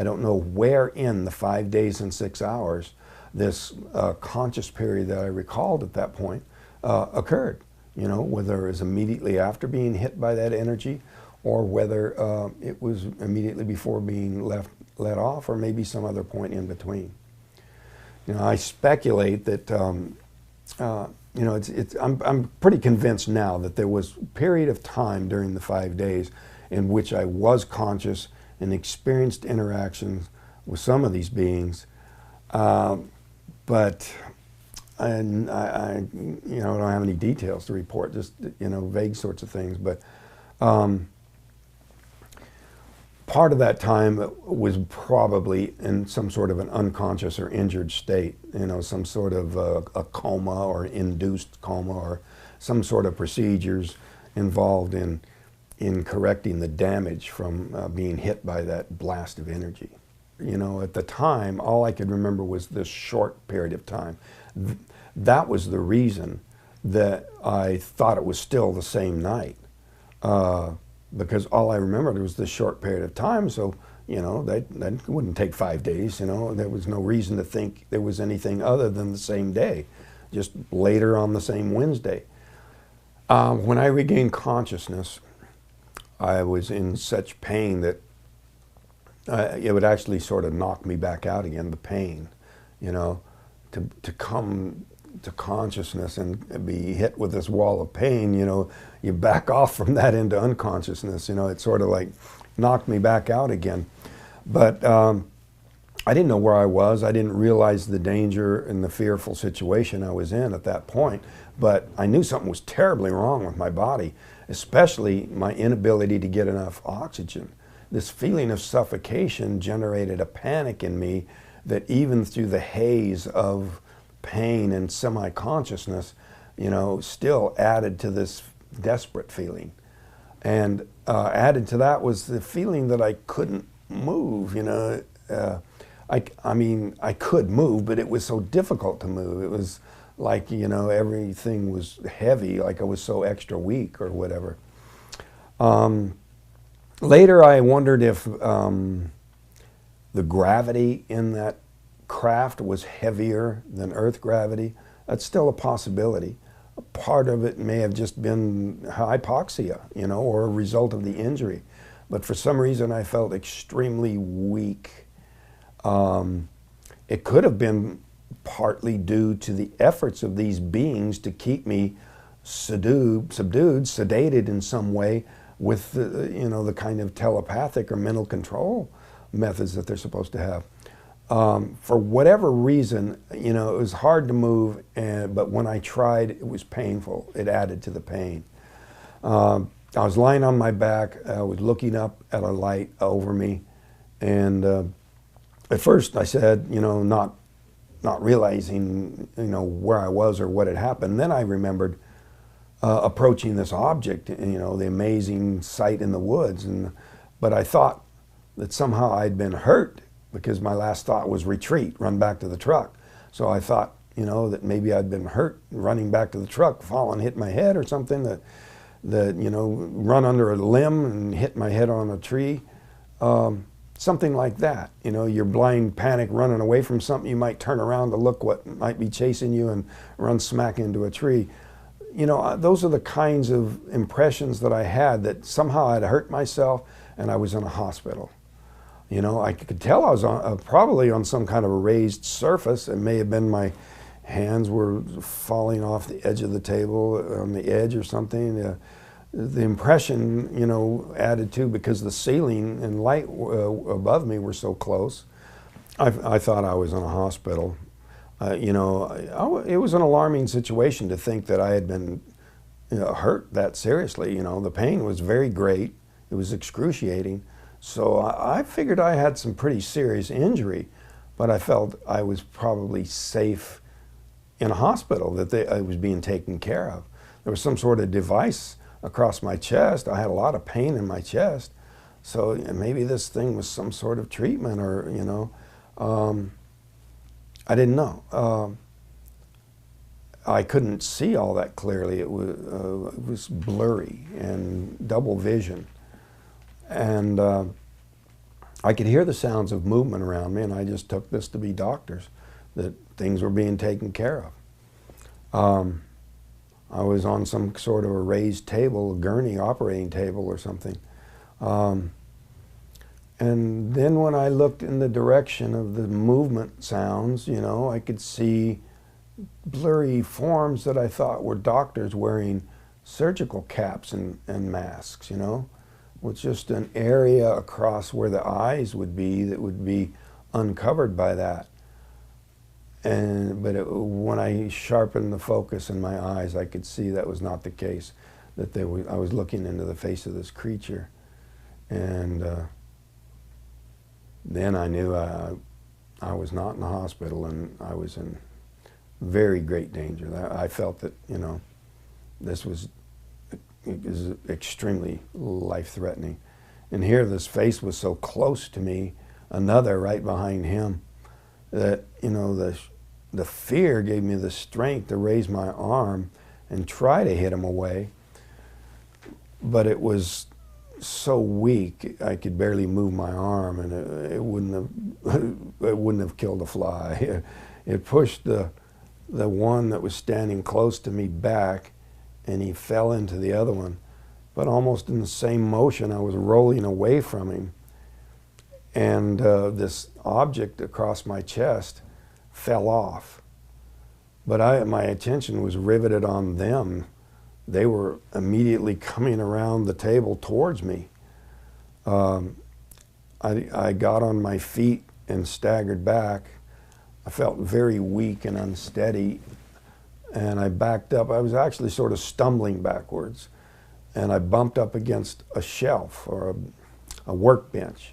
I don't know where in the 5 days and 6 hours this conscious period that I recalled at that point occurred. You know, whether it was immediately after being hit by that energy, or whether it was immediately before being let off, or maybe some other point in between. You know, I speculate that you know, I'm pretty convinced now that there was a period of time during the 5 days in which I was conscious and experienced interactions with some of these beings, but I you know, don't have any details to report, just, you know, vague sorts of things. But part of that time was probably in some sort of an unconscious or injured state, you know, some sort of a coma or induced coma, or some sort of procedures involved in correcting the damage from being hit by that blast of energy. You know, at the time, all I could remember was this short period of time. That was the reason that I thought it was still the same night, because all I remembered was this short period of time. So, you know, that wouldn't take 5 days. You know, there was no reason to think there was anything other than the same day, just later on the same Wednesday. When I regained consciousness, I was in such pain that it would actually sort of knock me back out again, the pain, you know, to come to consciousness and be hit with this wall of pain. You know, you back off from that into unconsciousness. You know, it sort of like knocked me back out again. But I didn't know where I was. I didn't realize the danger and the fearful situation I was in at that point. But I knew something was terribly wrong with my body, especially my inability to get enough oxygen. This feeling of suffocation generated a panic in me that even through the haze of pain and semi-consciousness, you know, still added to this desperate feeling. And added to that was the feeling that I couldn't move, you know. I mean, I could move, but it was so difficult to move. It was like, you know, everything was heavy, like I was so extra weak or whatever. Later I wondered if the gravity in that craft was heavier than Earth gravity. That's still a possibility. A part of it may have just been hypoxia, you know, or a result of the injury. But for some reason I felt extremely weak. It could have been partly due to the efforts of these beings to keep me subdued, sedated in some way with the, you know, the kind of telepathic or mental control methods that they're supposed to have. For whatever reason, you know, it was hard to move, but when I tried, it was painful. It added to the pain. I was lying on my back. I was looking up at a light over me, and at first I said, you know, not realizing, you know, where I was or what had happened. Then I remembered approaching this object, you know, the amazing sight in the woods, but I thought that somehow I'd been hurt, because my last thought was retreat, run back to the truck. So I thought, you know, that maybe I'd been hurt running back to the truck, fallen, hit my head or something, that you know, run under a limb and hit my head on a tree. Something like that. You know, you're blind panic running away from something, you might turn around to look what might be chasing you and run smack into a tree. You know, those are the kinds of impressions that I had, that somehow I'd hurt myself and I was in a hospital. You know, I could tell I was on, probably on some kind of a raised surface. It may have been my hands were falling off the edge of the table, on the edge or something. The impression, you know, added to, because the ceiling and light above me were so close. I thought I was in a hospital. You know, it was an alarming situation to think that I had been, you know, hurt that seriously. You know, the pain was very great. It was excruciating. So I figured I had some pretty serious injury, but I felt I was probably safe in a hospital, that I was being taken care of. There was some sort of device across my chest. I had a lot of pain in my chest. So maybe this thing was some sort of treatment, or, you know, I didn't know. I couldn't see all that clearly. It was blurry and double vision. And I could hear the sounds of movement around me, and I just took this to be doctors, that things were being taken care of. I was on some sort of a raised table, a gurney operating table or something. And then when I looked in the direction of the movement sounds, you know, I could see blurry forms that I thought were doctors wearing surgical caps and masks, you know, with just an area across where the eyes would be that would be uncovered by that. But when I sharpened the focus in my eyes, I could see that was not the case, that I was looking into the face of this creature. And then I knew I was not in the hospital, and I was in very great danger. I felt that, you know, this was extremely life-threatening. And here this face was so close to me, another right behind him, that, you know, the fear gave me the strength to raise my arm and try to hit him away. But it was so weak, I could barely move my arm, and it wouldn't have killed a fly. It pushed the one that was standing close to me back, and he fell into the other one. But almost in the same motion, I was rolling away from him, and this object across my chest fell off. But my attention was riveted on them. They were immediately coming around the table towards me. I got on my feet and staggered back. I felt very weak and unsteady, and I backed up. I was actually sort of stumbling backwards, and I bumped up against a shelf or a workbench,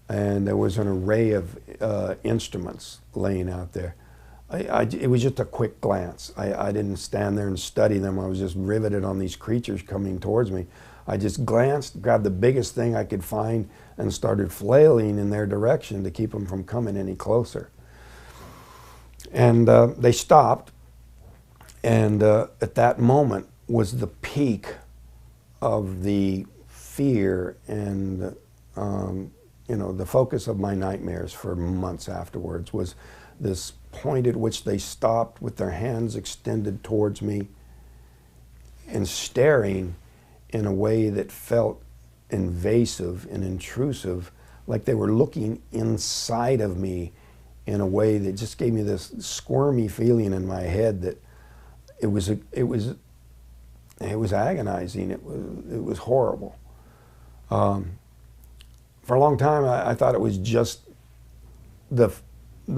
and there was an array of instruments laying out there. It was just a quick glance. I didn't stand there and study them. I was just riveted on these creatures coming towards me. I just glanced, grabbed the biggest thing I could find, and started flailing in their direction to keep them from coming any closer. And they stopped, and at that moment was the peak of the fear and you know, the focus of my nightmares for months afterwards was this point at which they stopped with their hands extended towards me and staring in a way that felt invasive and intrusive, like they were looking inside of me in a way that just gave me this squirmy feeling in my head that it was agonizing. It was horrible. For a long time, I thought it was just the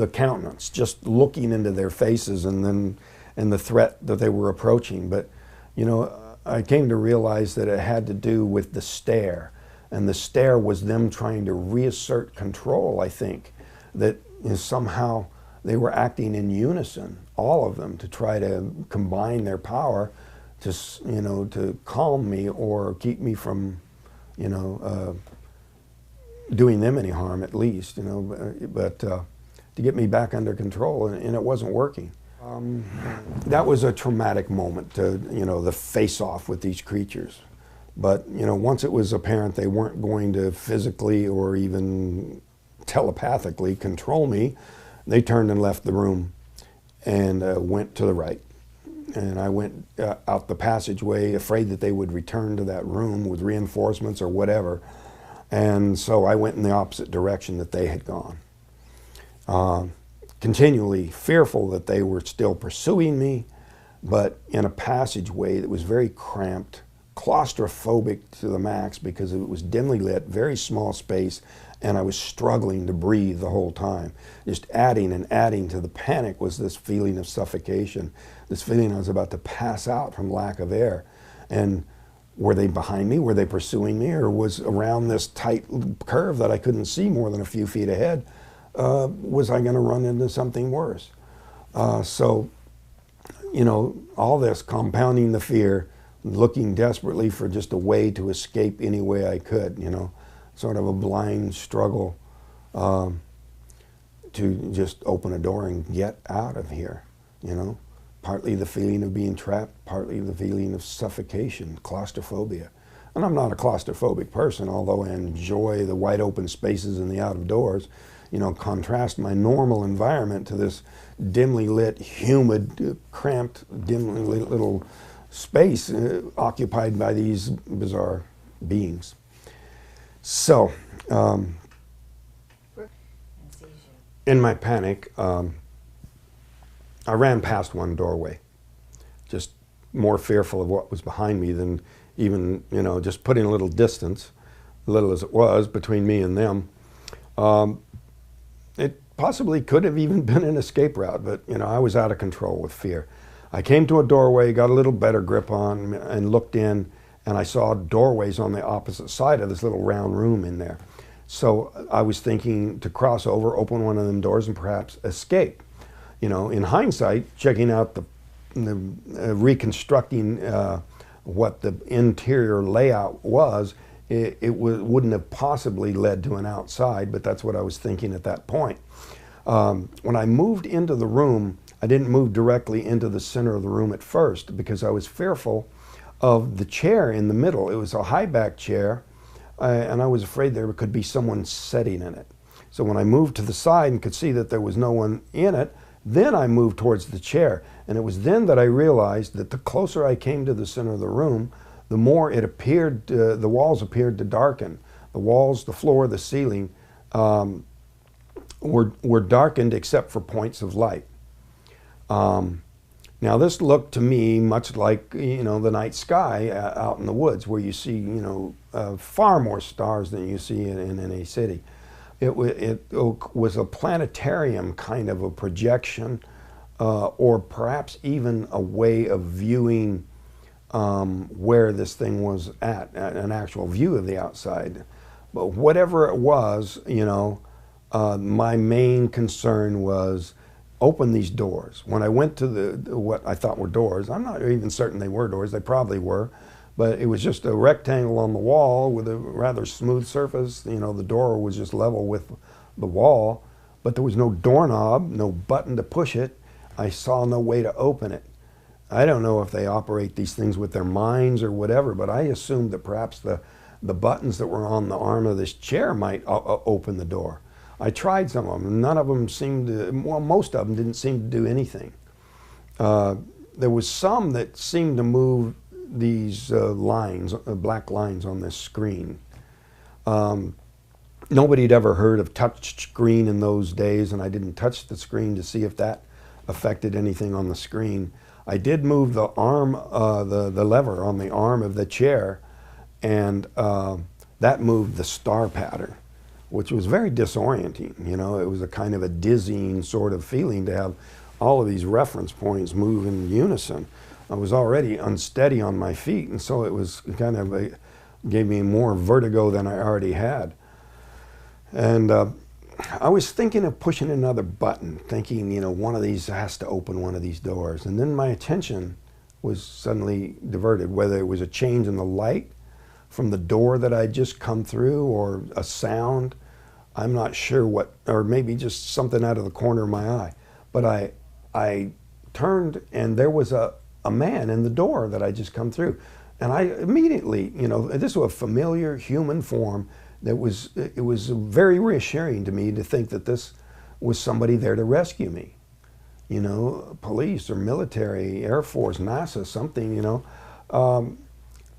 countenance, just looking into their faces, and the threat that they were approaching. But, you know, I came to realize that it had to do with the stare, and the stare was them trying to reassert control. I think that, you know, somehow they were acting in unison, all of them, to try to combine their power to, you know, to calm me or keep me from, you know, doing them any harm, at least, you know, but to get me back under control, and it wasn't working. That was a traumatic moment, to, you know, the face-off with these creatures. But, you know, once it was apparent they weren't going to physically or even telepathically control me, they turned and left the room and went to the right. And I went out the passageway, afraid that they would return to that room with reinforcements or whatever. And so I went in the opposite direction that they had gone. Continually fearful that they were still pursuing me, but in a passageway that was very cramped, claustrophobic to the max because it was dimly lit, very small space, and I was struggling to breathe the whole time. Just adding and adding to the panic was this feeling of suffocation, this feeling I was about to pass out from lack of air. And were they behind me? Were they pursuing me? Or was around this tight curve that I couldn't see more than a few feet ahead, was I going to run into something worse? So, you know, all this compounding the fear, looking desperately for just a way to escape any way I could, you know, sort of a blind struggle to just open a door and get out of here, you know. Partly the feeling of being trapped, partly the feeling of suffocation, claustrophobia. And I'm not a claustrophobic person, although I enjoy the wide open spaces and the out of doors. You know, contrast my normal environment to this dimly lit, humid, cramped, dimly lit little space occupied by these bizarre beings. So, in my panic, I ran past one doorway, just more fearful of what was behind me than even, you know, just putting a little distance, little as it was, between me and them. It possibly could have even been an escape route, but, you know, I was out of control with fear. I came to a doorway, got a little better grip on, and looked in, and I saw doorways on the opposite side of this little round room in there. So I was thinking to cross over, open one of them doors, and perhaps escape. You know, in hindsight, checking out the reconstructing what the interior layout was, it wouldn't have possibly led to an outside, but that's what I was thinking at that point. When I moved into the room, I didn't move directly into the center of the room at first because I was fearful of the chair in the middle. It was a high back chair, and I was afraid there could be someone sitting in it. So when I moved to the side and could see that there was no one in it, then I moved towards the chair. And it was then that I realized that the closer I came to the center of the room, the more it appeared, the walls appeared to darken. The walls, the floor, the ceiling were darkened except for points of light. Now this looked to me much like, you know, the night sky out in the woods, where you see, you know, far more stars than you see in any city. It was a planetarium kind of a projection, or perhaps even a way of viewing where this thing was at, an actual view of the outside. But whatever it was, you know, my main concern was open these doors. When I went to what I thought were doors, I'm not even certain they were doors, they probably were, but it was just a rectangle on the wall with a rather smooth surface. You know, the door was just level with the wall, but there was no doorknob, no button to push it. I saw no way to open it. I don't know if they operate these things with their minds or whatever, but I assumed that perhaps the buttons that were on the arm of this chair might open the door. I tried some of them. None of them seemed to, well, most of them didn't seem to do anything. There was some that seemed to move these lines, black lines on this screen. Nobody had ever heard of touch screen in those days, and I didn't touch the screen to see if that affected anything on the screen. I did move the arm, the lever on the arm of the chair, and that moved the star pattern, which was very disorienting. You know, it was a kind of a dizzying sort of feeling to have all of these reference points move in unison. I was already unsteady on my feet, and so it was kind of gave me more vertigo than I already had. And I was thinking of pushing another button, thinking, you know, one of these has to open one of these doors. And then my attention was suddenly diverted, whether it was a change in the light from the door that I'd just come through, or a sound. I'm not sure what, or maybe just something out of the corner of my eye. But I turned, and there was a man in the door that I just come through. And I immediately, you know, this was a familiar human form. It was very reassuring to me to think that this was somebody there to rescue me. You know, police or military, Air Force, NASA, something, you know.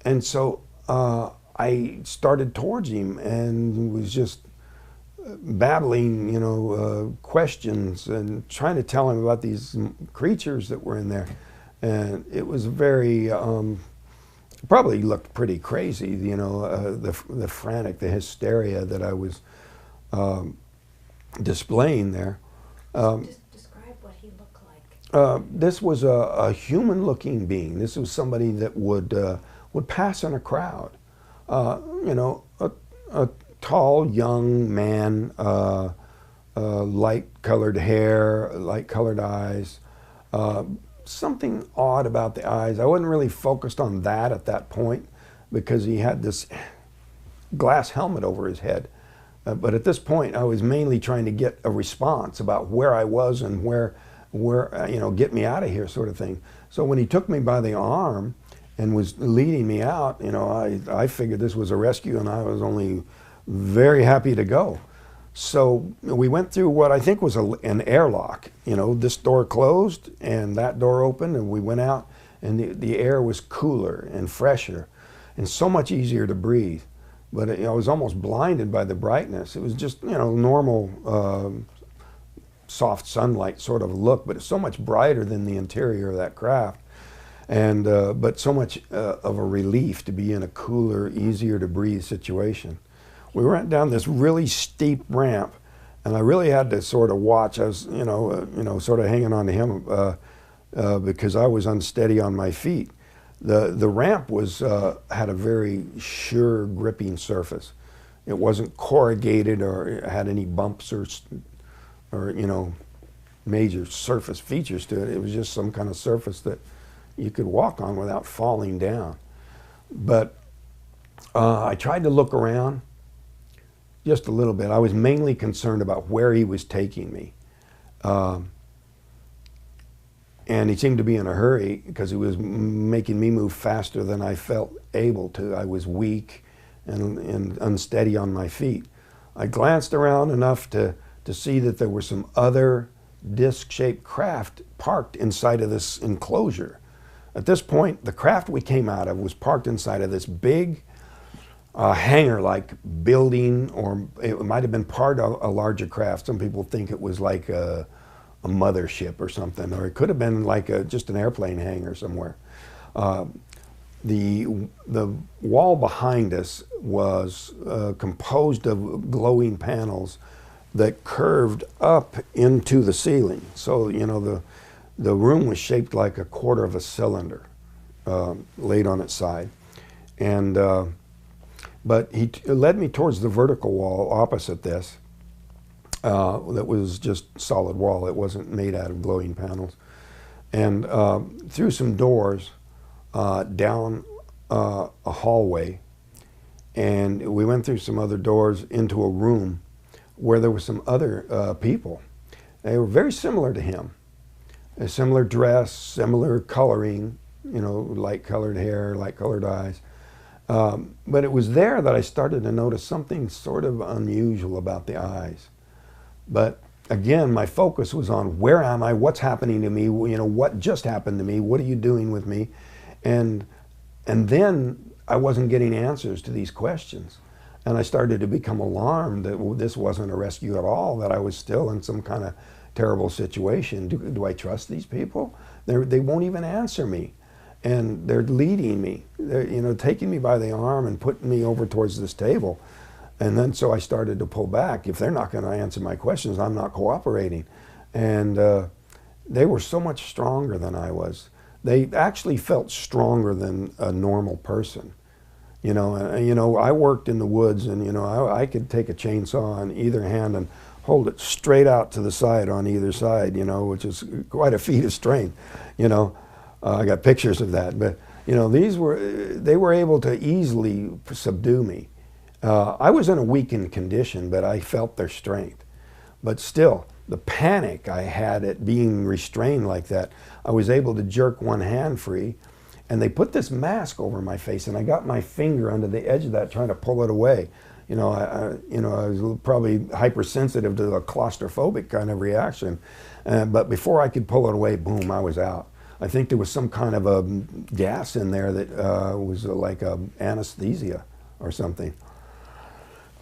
And so I started towards him and was just babbling, you know, questions and trying to tell him about these creatures that were in there. And it was very, probably looked pretty crazy, you know, the frantic, the hysteria that I was displaying there. Describe what he looked like. This was a human-looking being. This was somebody that would pass in a crowd. You know, a tall, young man, light-colored hair, light-colored eyes. Something odd about the eyes. I wasn't really focused on that at that point because he had this glass helmet over his head. But at this point, I was mainly trying to get a response about where I was and where you know, get me out of here sort of thing. So when he took me by the arm and was leading me out, I figured this was a rescue, and I was only very happy to go. So we went through what I think was an airlock. This door closed and that door opened, and we went out, and the air was cooler and fresher and so much easier to breathe. But I was almost blinded by the brightness. It was just, normal soft sunlight sort of look, but it's so much brighter than the interior of that craft. And but so much of a relief to be in a cooler, easier to breathe situation. We went down this really steep ramp, and I really had to sort of watch. I was, sort of hanging on to him because I was unsteady on my feet. The ramp had a very sure gripping surface. It wasn't corrugated or had any bumps or major surface features to it. It was just some kind of surface that you could walk on without falling down. But I tried to look around just a little bit. I was mainly concerned about where he was taking me. And he seemed to be in a hurry because he was making me move faster than I felt able to. I was weak and unsteady on my feet. I glanced around enough to see that there were some other disc-shaped craft parked inside of this enclosure. At this point, the craft we came out of was parked inside of this big hangar-like building, or it might have been part of a larger craft. Some people think it was like a mothership or something, or it could have been like just an airplane hangar somewhere. The wall behind us was composed of glowing panels that curved up into the ceiling. So, the room was shaped like a quarter of a cylinder laid on its side. And, but he led me towards the vertical wall opposite this that was just solid wall. It wasn't made out of glowing panels. And through some doors down a hallway, and we went through some other doors into a room where there were some other people. They were very similar to him. A similar dress, similar coloring, light colored hair, light colored eyes. But it was there that I started to notice something sort of unusual about the eyes. But again, my focus was on where am I, what's happening to me, what just happened to me, what are you doing with me? And then I wasn't getting answers to these questions. And I started to become alarmed that this wasn't a rescue at all, that I was still in some kind of terrible situation. Do I trust these people? They won't even answer me. And they're leading me, they're, taking me by the arm and putting me over towards this table. And then so I started to pull back. If they're not going to answer my questions, I'm not cooperating. And they were so much stronger than I was. They actually felt stronger than a normal person. I worked in the woods, and I could take a chainsaw on either hand and hold it straight out to the side on either side, which is quite a feat of strength. I got pictures of that, but they were able to easily subdue me. I was in a weakened condition, but I felt their strength. But still, the panic I had at being restrained like that, I was able to jerk one hand free, and they put this mask over my face, and I got my finger under the edge of that trying to pull it away. I was probably hypersensitive to a claustrophobic kind of reaction. But before I could pull it away, boom, I was out. I think there was some kind of a gas in there that was like a anesthesia or something.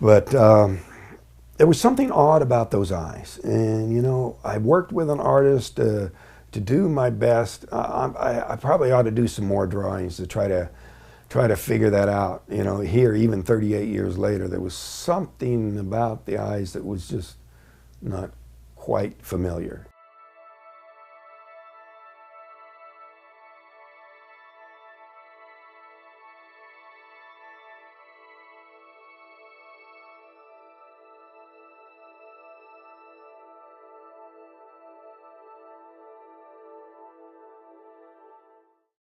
But there was something odd about those eyes. And, I worked with an artist to do my best. I probably ought to do some more drawings to try to figure that out. Here, even 38 years later, there was something about the eyes that was just not quite familiar.